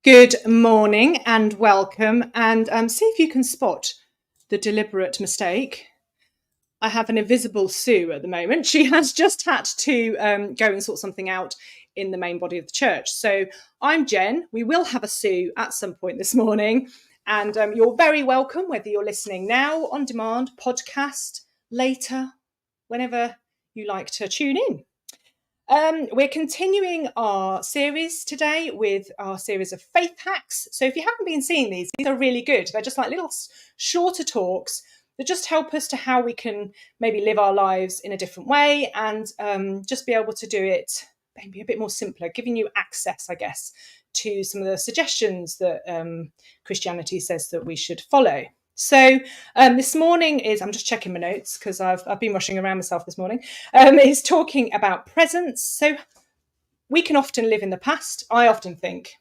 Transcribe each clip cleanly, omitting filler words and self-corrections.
Good morning and welcome, and see if you can spot the deliberate mistake. I have an invisible Sue at the moment. She has just had to go and sort something out in the main body of the church. So I'm Jen. We will have a Sue at some point this morning, and you're very welcome, whether you're listening now, on demand, podcast, later, whenever you like to tune in. We're continuing our series today with our series of faith hacks. So if you haven't been seeing these are really good. They're just like little shorter talks that just help us to how we can maybe live our lives in a different way and just be able to do it maybe a bit more simpler, giving you access, I guess, to some of the suggestions that Christianity says that we should follow. So this morning I'm just checking my notes because I've been rushing around myself this morning, is talking about presence. So we can often live in the past. I often think,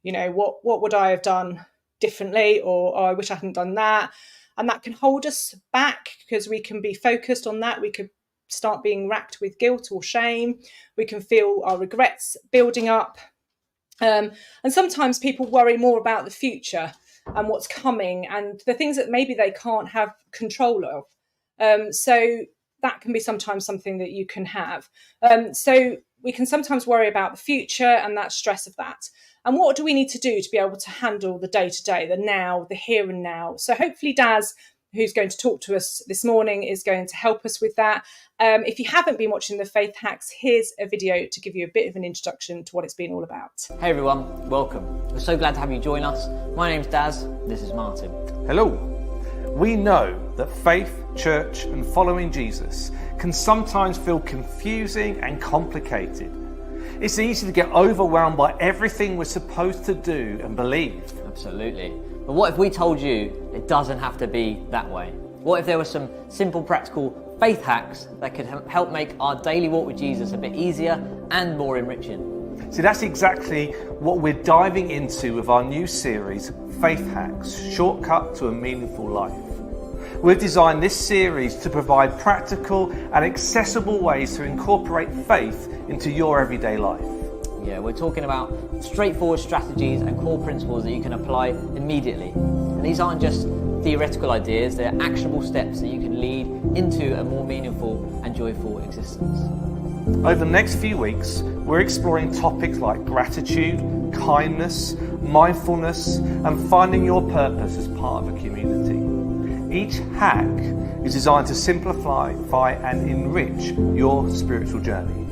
what would I have done differently, or I wish I hadn't done that. And that can hold us back because we can be focused on that. We could start being racked with guilt or shame. We can feel our regrets building up. And sometimes people worry more about the future and what's coming and the things that maybe they can't have control of. So that can be sometimes something that you can have. So we can sometimes worry about the future and that stress of that. And what do we need to do to be able to handle the day-to-day, the now, the here and now? So hopefully Dazz, who's going to talk to us this morning, is going to help us with that. If you haven't been watching the Faith Hacks, here's a video to give you a bit of an introduction to what it's been all about. Hey everyone, welcome. We're so glad to have you join us. My name's Dazz, this is Martin. Hello. We know that faith, church and following Jesus can sometimes feel confusing and complicated. It's easy to get overwhelmed by everything we're supposed to do and believe. Absolutely. But what if we told you it doesn't have to be that way? What if there were some simple, practical faith hacks that could help make our daily walk with Jesus a bit easier and more enriching? See, that's exactly what we're diving into with our new series, Faith Hacks, Shortcut to a Meaningful Life. We've designed this series to provide practical and accessible ways to incorporate faith into your everyday life. Yeah, we're talking about straightforward strategies and core principles that you can apply immediately. And these aren't just theoretical ideas, they're actionable steps that you can lead into a more meaningful and joyful existence. Over the next few weeks, we're exploring topics like gratitude, kindness, mindfulness, and finding your purpose as part of a community. Each hack is designed to simplify and enrich your spiritual journey.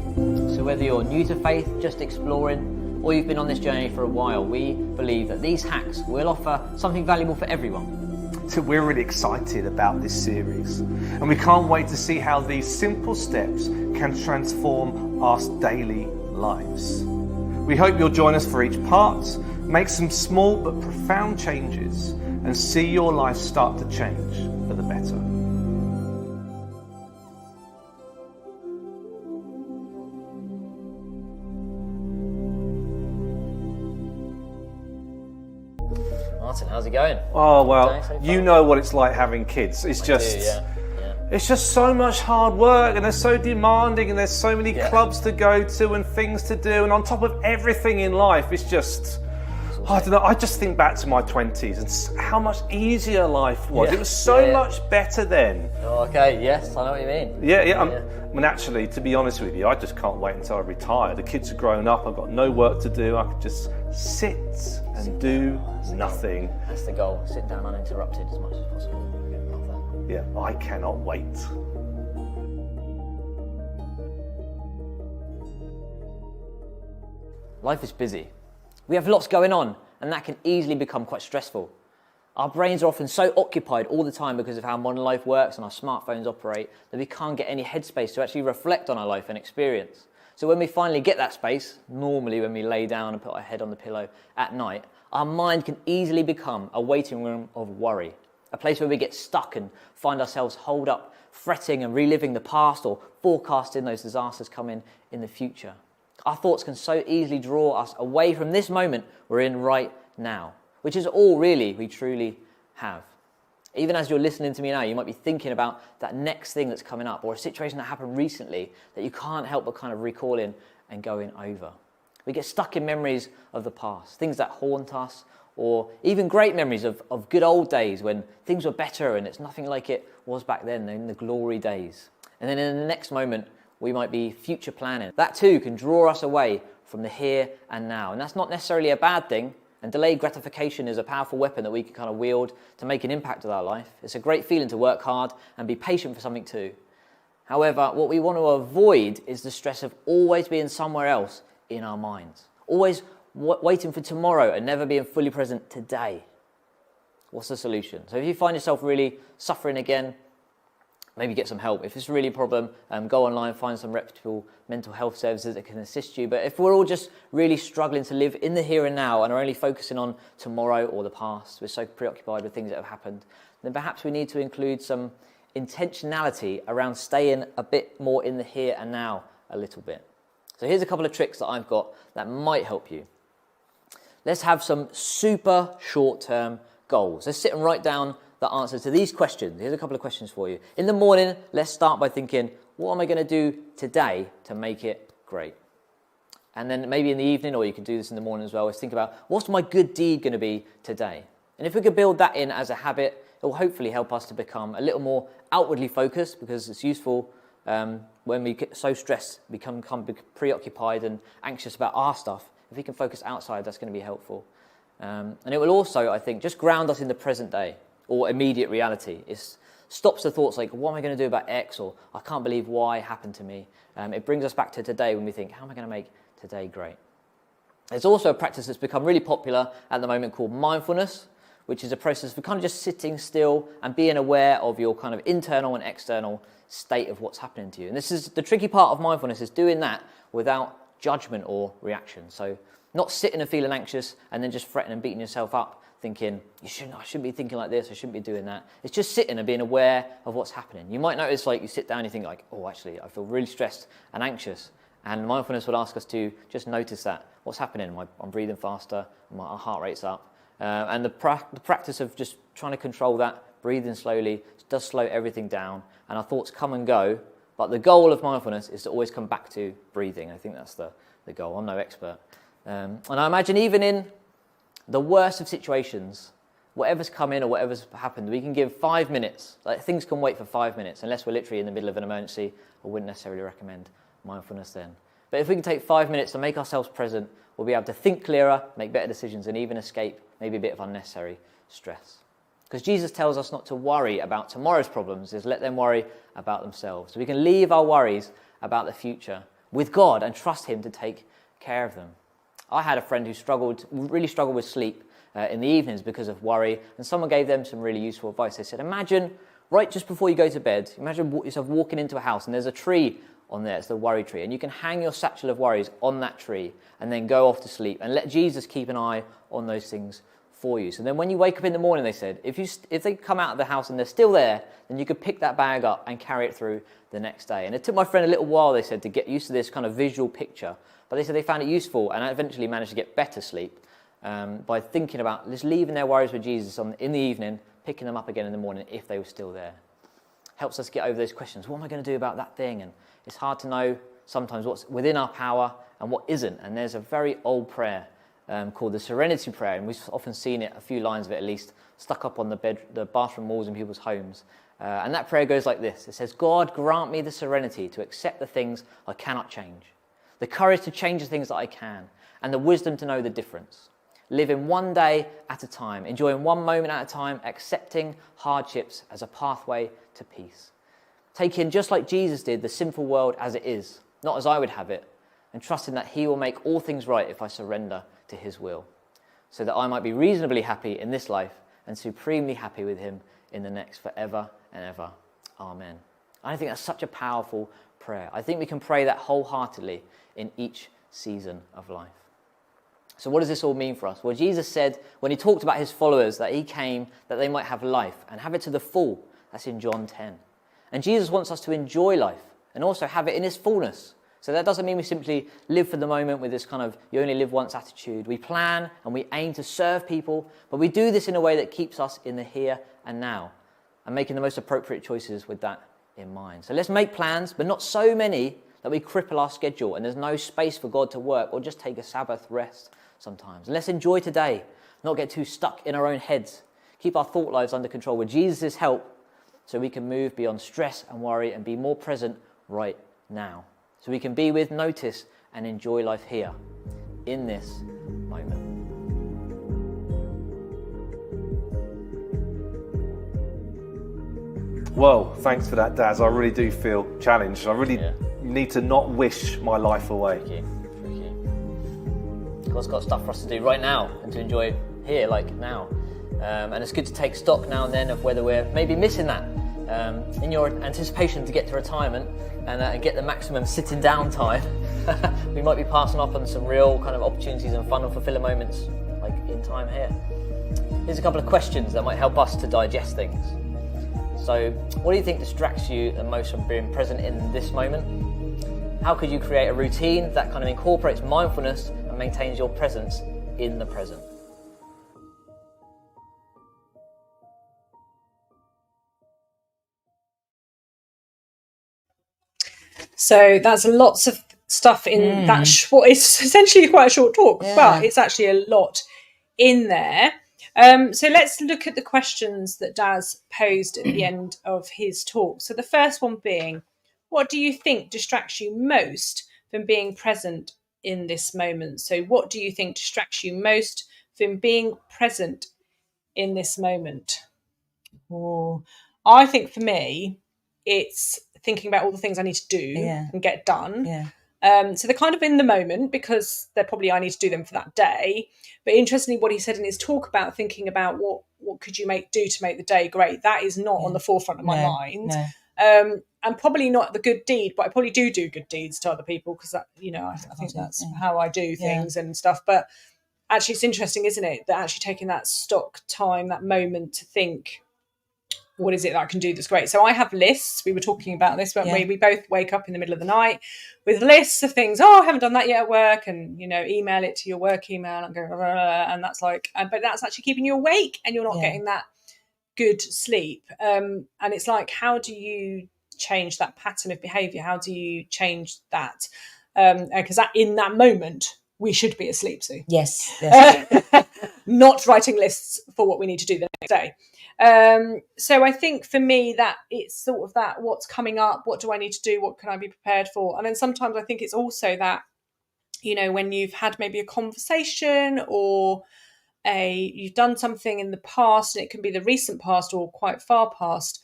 So whether you're new to faith, just exploring, or you've been on this journey for a while, we believe that these hacks will offer something valuable for everyone. So we're really excited about this series, and we can't wait to see how these simple steps can transform our daily lives. We hope you'll join us for each part, make some small but profound changes, and see your life start to change for the better. Martin, how's it going? Oh, well, you know what it's like having kids. It's It's just so much hard work, and they're so demanding, and there's so many clubs to go to and things to do, and on top of everything in life, it's just, I don't know, I just think back to my 20s and how much easier life was. It was so much better then. Oh, okay, yes, I know what you mean. I mean, actually, to be honest with you, I just can't wait until I retire. The kids are grown up, I've got no work to do, I could just sit and do nothing. That's the goal, sit down uninterrupted as much as possible. Love that. Yeah, I cannot wait. Life is busy. We have lots going on, and that can easily become quite stressful. Our brains are often so occupied all the time because of how modern life works and our smartphones operate that we can't get any headspace to actually reflect on our life and experience. So when we finally get that space, normally when we lay down and put our head on the pillow at night, our mind can easily become a waiting room of worry, a place where we get stuck and find ourselves holed up, fretting and reliving the past or forecasting those disasters coming in the future. Our thoughts can so easily draw us away from this moment we're in right now, which is all really we truly have. Even as you're listening to me now, you might be thinking about that next thing that's coming up or a situation that happened recently that you can't help but kind of recalling and going over. We get stuck in memories of the past, things that haunt us, or even great memories of good old days when things were better and it's nothing like it was back then in the glory days. And then in the next moment, we might be future planning. That too can draw us away from the here and now. And that's not necessarily a bad thing. And delayed gratification is a powerful weapon that we can kind of wield to make an impact with our life. It's a great feeling to work hard and be patient for something too. However, what we want to avoid is the stress of always being somewhere else in our minds. Always waiting for tomorrow and never being fully present today. What's the solution? So if you find yourself really suffering again, maybe get some help. If it's really a problem, go online, find some reputable mental health services that can assist you. But if we're all just really struggling to live in the here and now and are only focusing on tomorrow or the past, we're so preoccupied with things that have happened, then perhaps we need to include some intentionality around staying a bit more in the here and now a little bit. So here's a couple of tricks that I've got that might help you. Let's have some super short-term goals. Let's sit and write down the answers to these questions. Here's a couple of questions for you. In the morning, let's start by thinking, what am I going to do today to make it great? And then maybe in the evening, or you can do this in the morning as well, is think about, what's my good deed going to be today? And if we could build that in as a habit, it will hopefully help us to become a little more outwardly focused, because it's useful when we get so stressed, become preoccupied and anxious about our stuff. If we can focus outside, that's going to be helpful. And it will also, I think, just ground us in the present day or immediate reality. It stops the thoughts like, what am I going to do about X? Or I can't believe Y happened to me. It brings us back to today when we think, how am I going to make today great? There's also a practice that's become really popular at the moment called mindfulness, which is a process of kind of just sitting still and being aware of your kind of internal and external state of what's happening to you. And this is the tricky part of mindfulness, is doing that without judgment or reaction. So not sitting and feeling anxious and then just fretting and beating yourself up thinking, I shouldn't be thinking like this, I shouldn't be doing that. It's just sitting and being aware of what's happening. You might notice, like, you sit down and you think like, oh, actually, I feel really stressed and anxious. And mindfulness would ask us to just notice that. What's happening? I'm breathing faster, my heart rate's up. And the practice of just trying to control that, breathing slowly, does slow everything down. And our thoughts come and go. But the goal of mindfulness is to always come back to breathing. I think that's the goal. I'm no expert. And I imagine even in the worst of situations, whatever's come in or whatever's happened, we can give 5 minutes. Like, things can wait for 5 minutes, unless we're literally in the middle of an emergency. I wouldn't necessarily recommend mindfulness then. But if we can take 5 minutes to make ourselves present, we'll be able to think clearer, make better decisions, and even escape maybe a bit of unnecessary stress. Because Jesus tells us not to worry about tomorrow's problems, is let them worry about themselves. So we can leave our worries about the future with God and trust him to take care of them. I had a friend who really struggled with sleep in the evenings because of worry, and someone gave them some really useful advice. They said, imagine right just before you go to bed, imagine yourself walking into a house and there's a tree on there, it's the worry tree, and you can hang your satchel of worries on that tree and then go off to sleep and let Jesus keep an eye on those things for you. So then when you wake up in the morning, they said, if they come out of the house and they're still there, then you could pick that bag up and carry it through the next day. And it took my friend a little while, they said, to get used to this kind of visual picture. But they said they found it useful, and I eventually managed to get better sleep by thinking about just leaving their worries with Jesus in the evening, picking them up again in the morning if they were still there. Helps us get over those questions. What am I going to do about that thing? And it's hard to know sometimes what's within our power and what isn't. And there's a very old prayer called the Serenity Prayer, and we've often seen it, a few lines of it at least, stuck up on the bathroom walls in people's homes. And that prayer goes like this. It says, God, grant me the serenity to accept the things I cannot change, the courage to change the things that I can, and the wisdom to know the difference. Living one day at a time, enjoying one moment at a time, accepting hardships as a pathway to peace. Taking, just like Jesus did, the sinful world as it is, not as I would have it, and trusting that he will make all things right if I surrender to his will, so that I might be reasonably happy in this life and supremely happy with him in the next forever and ever. Amen. I think that's such a powerful prayer. I think we can pray that wholeheartedly in each season of life. So what does this all mean for us? Well, Jesus said when he talked about his followers that he came that they might have life and have it to the full. That's in John 10. And Jesus wants us to enjoy life and also have it in its fullness. So that doesn't mean we simply live for the moment with this kind of you only live once attitude. We plan and we aim to serve people, but we do this in a way that keeps us in the here and now and making the most appropriate choices with that in mind. So let's make plans, but not so many that we cripple our schedule and there's no space for God to work or just take a Sabbath rest sometimes. And let's enjoy today, not get too stuck in our own heads. Keep our thought lives under control with Jesus' help so we can move beyond stress and worry and be more present right now. So we can be with, notice, and enjoy life here, in this moment. Well, thanks for that, Dazz. I really do feel challenged. I really need to not wish my life away. Thank you. God's got stuff for us to do right now and to enjoy here, like now. And it's good to take stock now and then of whether we're maybe missing that in your anticipation to get to retirement and get the maximum sitting down time. We might be passing up on some real kind of opportunities and fun and fulfilling moments like in time here. Here's a couple of questions that might help us to digest things. So, what do you think distracts you the most from being present in this moment? How could you create a routine that kind of incorporates mindfulness and maintains your presence in the present? So that's lots of stuff in that what is essentially quite a short talk, but it's actually a lot in there. So let's look at the questions that Dazz posed at the end of his talk. So the first one being, what do you think distracts you most from being present in this moment? So what do you think distracts you most from being present in this moment? Oh, I think for me, it's thinking about all the things I need to do and get done. So they're kind of in the moment because they're probably I need to do them for that day. But interestingly, what he said in his talk about thinking about what could you do to make the day great, that is not on the forefront of my mind. And probably not the good deed, but I probably do good deeds to other people because that, I think that's how I do things and stuff. But actually, it's interesting, isn't it, that actually taking that stock time, that moment to think, what is it that I can do that's great? So I have lists. We were talking about this, weren't we? We both wake up in the middle of the night with lists of things. Oh, I haven't done that yet at work. And, email it to your work email and go, and that's like, but that's actually keeping you awake and you're not getting that good sleep. And it's like, how do you change that pattern of behavior? How do you change that? Because in that moment, we should be asleep, Sue. Yes. Not writing lists for what we need to do the next day. So I think for me that it's sort of that, what's coming up, what do I need to do, what can I be prepared for? And then sometimes I think it's also that, when you've had maybe a conversation or you've done something in the past, and it can be the recent past or quite far past,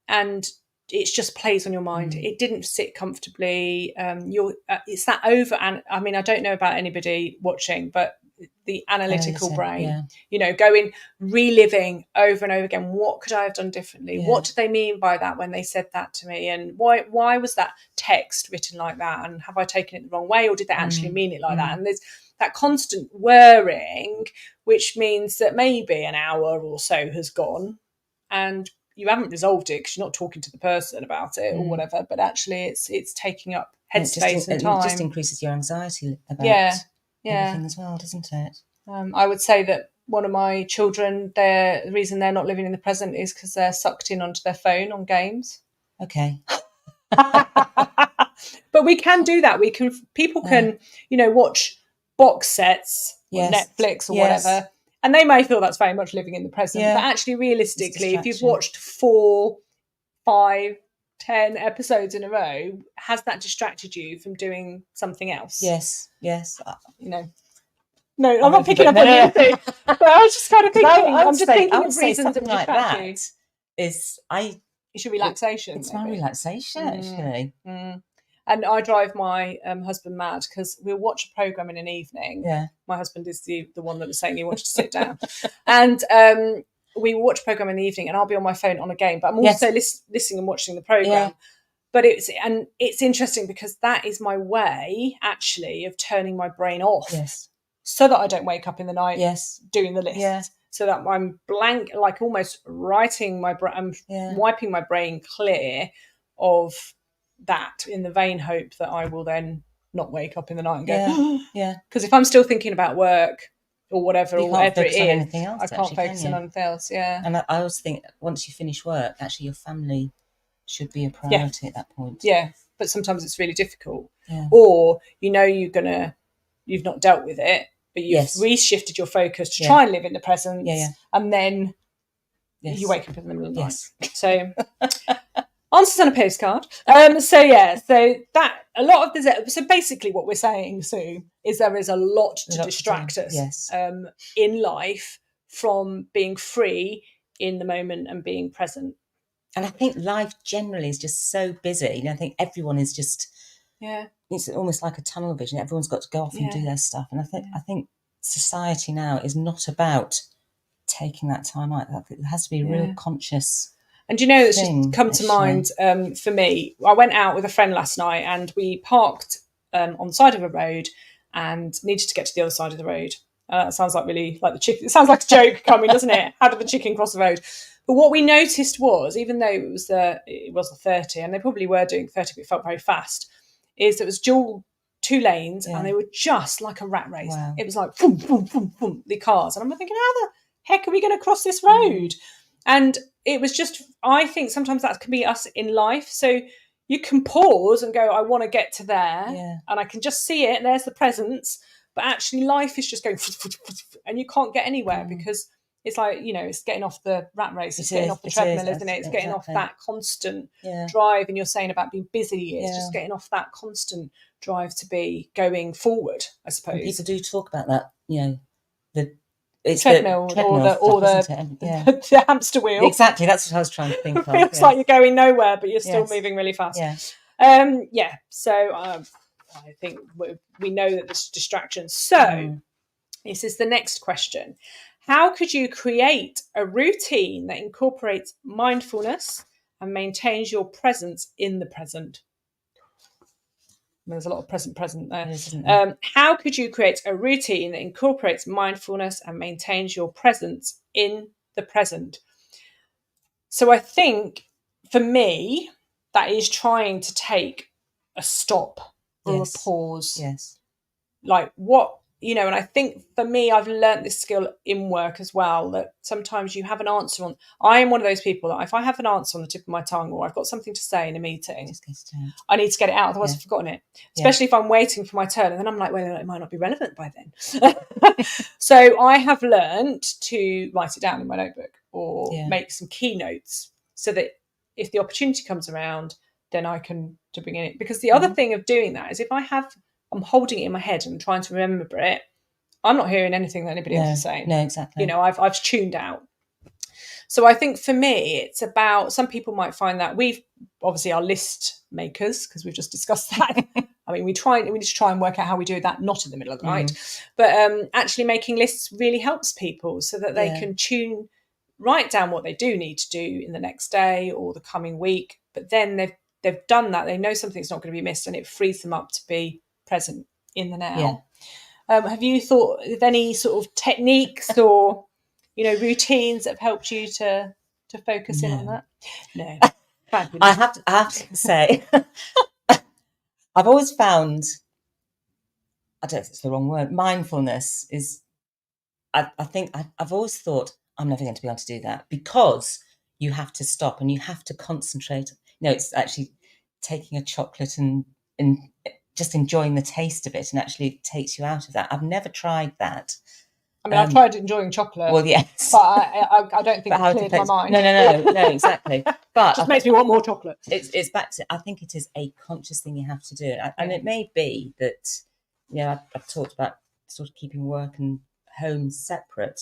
and it just plays on your mind. It didn't sit comfortably. It's that over, and I mean, I don't know about anybody watching, but the analytical brain, going reliving over and over again, what could I have done differently? What did they mean by that when they said that to me? And why was that text written like that? And have I taken it the wrong way, or did they actually mean it like that? And there's that constant worrying, which means that maybe an hour or so has gone and you haven't resolved it because you're not talking to the person about it or whatever, but actually it's taking up headspace and time. It just increases your anxiety about everything as well, doesn't it? I would say that one of my children, the reason they're not living in the present is because they're sucked in onto their phone on games. Okay. But we can do that. People can, watch box sets on Netflix or whatever, and they may feel that's very much living in the present. But actually, realistically, if you've watched 4, 5, 10 episodes in a row, has that distracted you from doing something else? Yes. No, I'm not picking up on you. But I was just kind of thinking. I'm just thinking of reasons of like distract that. you. It's your relaxation. It's my relaxation, actually. And I drive my husband mad because we'll watch a programme in an evening. My husband is the one that was saying he wanted to sit down. And we watch a programme in the evening and I'll be on my phone on a game, but I'm also listening and watching the programme. But it's interesting because that is my way, actually, of turning my brain off so that I don't wake up in the night doing the list. So that I'm blank, like almost writing my brain, I'm wiping my brain clear of that in the vain hope that I will then not wake up in the night and go, because if I'm still thinking about work or whatever, or whatever it is, I can't focus on anything else. And I also think once you finish work, actually your family should be a priority at that point. but sometimes it's really difficult. Yeah. Or, you know, you've not dealt with it, but you've reshifted your focus to try and live in the present. And then you wake up in the middle of the night. So answers on a postcard. So that a lot of the, so basically what we're saying, Sue, is there is a lot to distract us in life from being free in the moment and being present. And I think life generally is just so busy. You know, I think everyone is just, it's almost like a tunnel vision. Everyone's got to go off and do their stuff. And I think society now is not about taking that time out. It has to be a real conscious. And you know, it's just come to mind for me. I went out with a friend last night and we parked on the side of a road and needed to get to the other side of the road. It sounds like really like the chicken. It sounds like a joke coming, doesn't it? How did the chicken cross the road? But what we noticed was, even though it was the 30, and they probably were doing 30, but it felt very fast, is it was dual 2 lanes and they were just like a rat race. Wow. It was like boom, boom, boom, boom, the cars. And I'm thinking, how the heck are we going to cross this road? And it was just, I think sometimes that can be us in life. So you can pause and go, I want to get to there. And I can just see it. And there's the presence. But actually life is just going, and you can't get anywhere because it's like, you know, it's getting off the rat race. It's getting off the treadmill, isn't it? It's getting off that constant drive. And you're saying about being busy. It's just getting off that constant drive to be going forward, I suppose. And people do talk about that, you know, the treadmill or the hamster wheel. Exactly, that's what I was trying to think of. It feels like you're going nowhere, but you're still moving really fast. So I think we know that there's distractions. So this is the next question. How could you create a routine that incorporates mindfulness and maintains your presence in the present? There's a lot of present there. Isn't there? How could you create a routine that incorporates mindfulness and maintains your presence in the present? So I think for me, that is trying to take a stop or a pause. Like what, you know, and I think for me, I've learned this skill in work as well, that sometimes you have an answer on. I am one of those people that if I have an answer on the tip of my tongue or I've got something to say in a meeting, I need to get it out, otherwise I've forgotten it. Especially if I'm waiting for my turn, and then I'm like, well, it might not be relevant by then. So I have learned to write it down in my notebook or make some keynotes so that if the opportunity comes around, then I can to bring in it. Because the other thing of doing that is if I'm holding it in my head and trying to remember it, I'm not hearing anything that anybody else is saying. No, exactly. You know, I've tuned out. So I think for me, it's about, some people might find that we've obviously are list makers because we've just discussed that. I mean, we need to try and work out how we do that, not in the middle of the night. But actually making lists really helps people so that they can write down what they do need to do in the next day or the coming week. But then they've done that. They know something's not going to be missed, and it frees them up to be present in the now. Have you thought of any sort of techniques or, you know, routines that have helped you to focus in on that? No. I have to say, I've always found, I don't know if it's the wrong word, mindfulness is, I think I've always thought I'm never going to be able to do that because you have to stop and you have to concentrate. You know, it's actually taking a chocolate and just enjoying the taste of it, and actually it takes you out of that. I've never tried that. I mean, I've tried enjoying chocolate. Well, yes. But I don't think it cleared my mind. No, exactly. But it just makes me want more chocolate. It's back to, I think it is a conscious thing you have to do. And it may be that, you know, I've talked about sort of keeping work and home separate.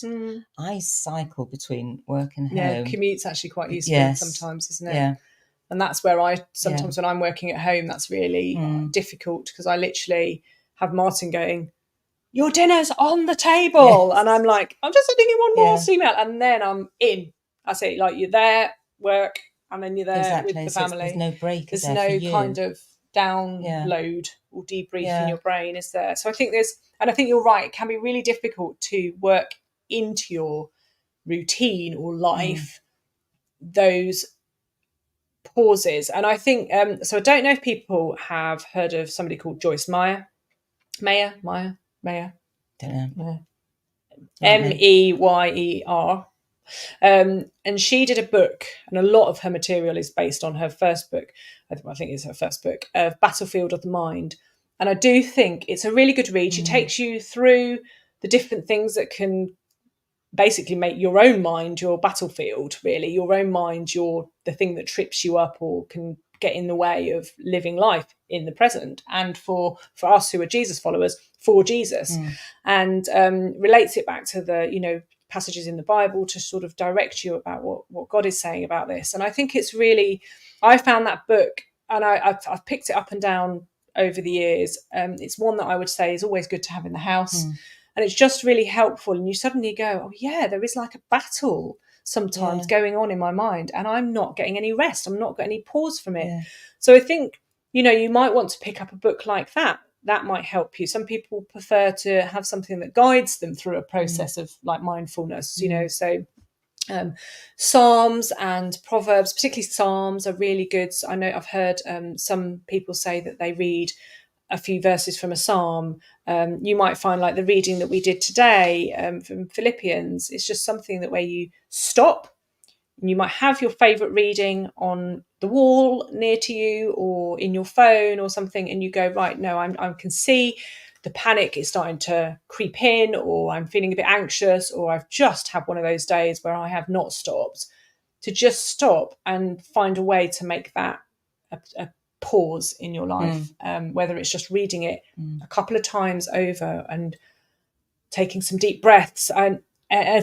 I cycle between work and home. Yeah, commute's actually quite useful sometimes, isn't it? Yeah. And that's where I sometimes when I'm working at home, that's really difficult because I literally have Martin going, your dinner's on the table. Yes. And I'm like, I'm just sending you one more email. And then I'm in. I say, like, you're there, work, and then you're there with the family. There's no break. There's no kind of download or debrief in your brain, is there? So I think I think you're right, it can be really difficult to work into your routine or life those pauses. And I think so I don't know if people have heard of somebody called Joyce Meyer. Don't know. Meyer. And she did a book, and a lot of her material is based on her first book. I think it's her first book, of Battlefield of the Mind. And I do think it's a really good read. She takes you through the different things that can basically make your own mind your battlefield, really. Your own mind, the thing that trips you up or can get in the way of living life in the present. And for us who are Jesus followers, for Jesus. And relates it back to the, passages in the Bible to sort of direct you about what God is saying about this. And I think it's really, I found that book, and I've picked it up and down over the years. It's one that I would say is always good to have in the house. And it's just really helpful. And you suddenly go, oh yeah, there is like a battle sometimes going on in my mind, and I'm not getting any rest. I'm not getting any pause from it. So I think, you might want to pick up a book like that. That might help you. Some people prefer to have something that guides them through a process of like mindfulness, so Psalms and Proverbs, particularly Psalms, are really good. So I know I've heard some people say that they read a few verses from a Psalm. You might find like the reading that we did today from Philippians, it's just something that where you stop. You might have your favourite reading on the wall near to you or in your phone or something, and you go, right, no, I can see the panic is starting to creep in, or I'm feeling a bit anxious, or I've just had one of those days where I have not stopped. To just stop and find a way to make that a pause in your life, whether it's just reading it a couple of times over and taking some deep breaths. And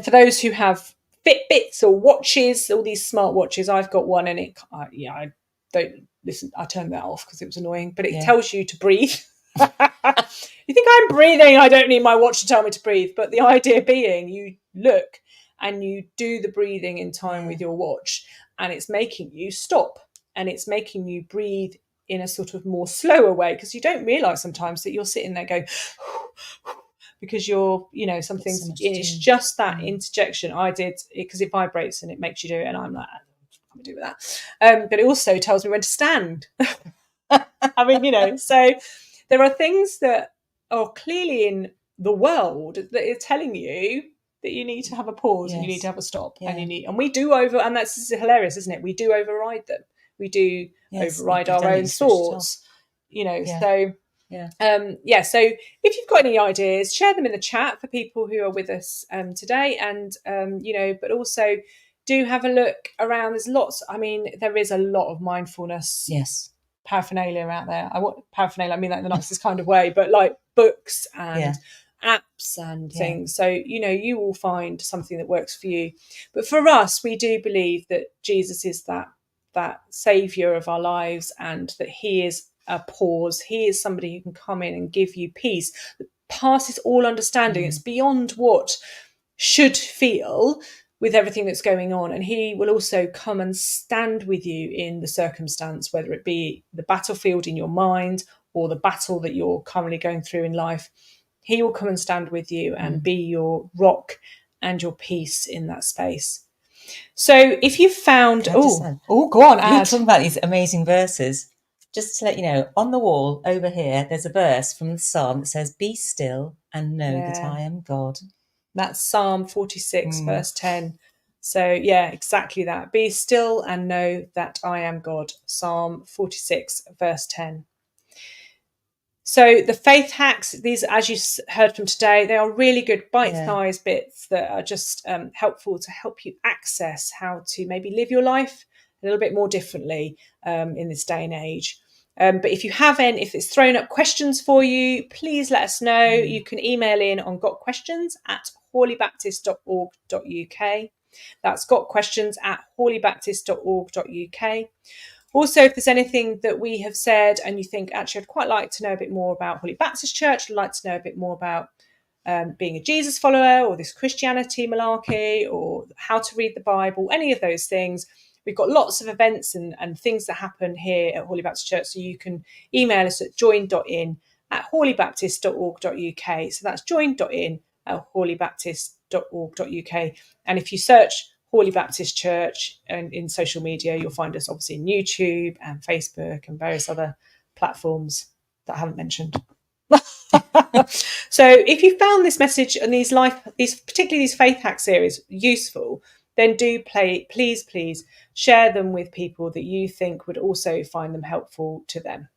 for those who have Fitbits or watches, all these smart watches, I've got one, and I don't listen. I turned that off because it was annoying, but it tells you to breathe. You think I'm breathing? I don't need my watch to tell me to breathe. But the idea being, you look and you do the breathing in time with your watch, and it's making you stop, and it's making you breathe in a sort of more slower way, because you don't realise sometimes that you're sitting there going because you're, something's, so it's just that interjection. I did it because it vibrates and it makes you do it, and I'm like, I'm gonna do with that. But it also tells me when to stand. I mean, so there are things that are clearly in the world that is telling you that you need to have a pause and you need to have a stop, and we do and that's hilarious, isn't it? We do override them. We do override our own thoughts, so. So if you've got any ideas, share them in the chat for people who are with us today, and but also do have a look around. There's lots. I mean, there is a lot of mindfulness paraphernalia out there. Paraphernalia, I mean that in the nicest kind of way, but like books and apps and things. So you will find something that works for you. But for us, we do believe that Jesus is that saviour of our lives, and that he is a pause. He is somebody who can come in and give you peace that passes all understanding. It's beyond what should feel with everything that's going on. And he will also come and stand with you in the circumstance, whether it be the battlefield in your mind or the battle that you're currently going through in life. He will come and stand with you and be your rock and your peace in that space. So if you've found... go on, Ad. You're talking about these amazing verses. Just to let you know, on the wall over here, there's a verse from the Psalm that says, "Be still and know that I am God." That's Psalm 46, verse 10. So, exactly that. Be still and know that I am God. Psalm 46, verse 10. So the faith hacks, these, as you heard from today, they are really good bite-sized bits that are just helpful to help you access how to maybe live your life a little bit more differently in this day and age. But if you haven't, if it's thrown up questions for you, please let us know. You can email in on gotquestions@hawleybaptist.org.uk. That's gotquestions@hawleybaptist.org.uk. Also, if there's anything that we have said and you think, actually, I'd quite like to know a bit more about Hawley Baptist Church, I'd like to know a bit more about being a Jesus follower, or this Christianity malarkey, or how to read the Bible, any of those things, we've got lots of events and things that happen here at Hawley Baptist Church. So you can email us at join.in@hawleybaptist.org.uk. So that's join.in@hawleybaptist.org.uk. And if you search Hawley Baptist Church and in social media, you'll find us obviously in YouTube and Facebook and various other platforms that I haven't mentioned. So if you found this message and particularly these faith hack series useful, then do please share them with people that you think would also find them helpful to them.